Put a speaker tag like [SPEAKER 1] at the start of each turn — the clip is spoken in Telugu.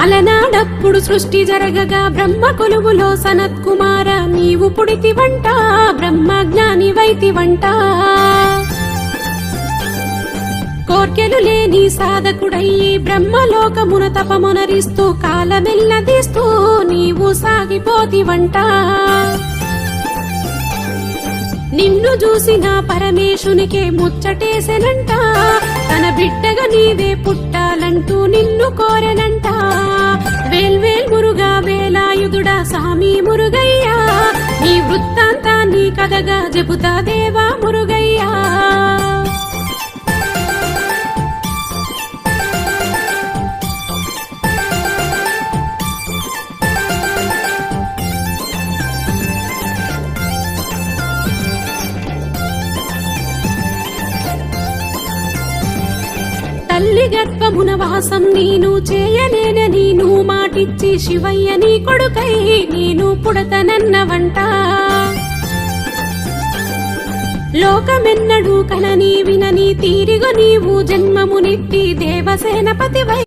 [SPEAKER 1] అలనాడప్పుడు సృష్టి జరగగా బ్రహ్మ కొలువులో సనత్ కుమార నీవు పుడితివంట బ్రహ్మజ్ఞాని వైతివంట కోర్కెలు లేని సాధకుడయ్యి బ్రహ్మలోకమున తపమునరిస్తూ కాలమెల్లదీస్తూ నీవు సాగిపోతివంట నిన్ను చూసిన పరమేశునికే ముచ్చటేసెనంట తన బిడ్డగా నీవే పుట్టాలంటూ నిన్ను కోరెనంట వేల్వేల్ మురుగా వేలాయుధుడా సామి మురుగయ్యా నీ వృత్తాంతాన్ని కథగా చెబుతా దేవా మురుగయ్యా తల్లి గర్భమున వాసం నేను చేయలేన నీను మాటిచ్చి శివయ్య నీ కొడుకై నేను పుడతనన్నవంట లోకమెన్నడూ కనని వినని తీరిగ నీవు జన్మమునెత్తి దేవసేనపతివై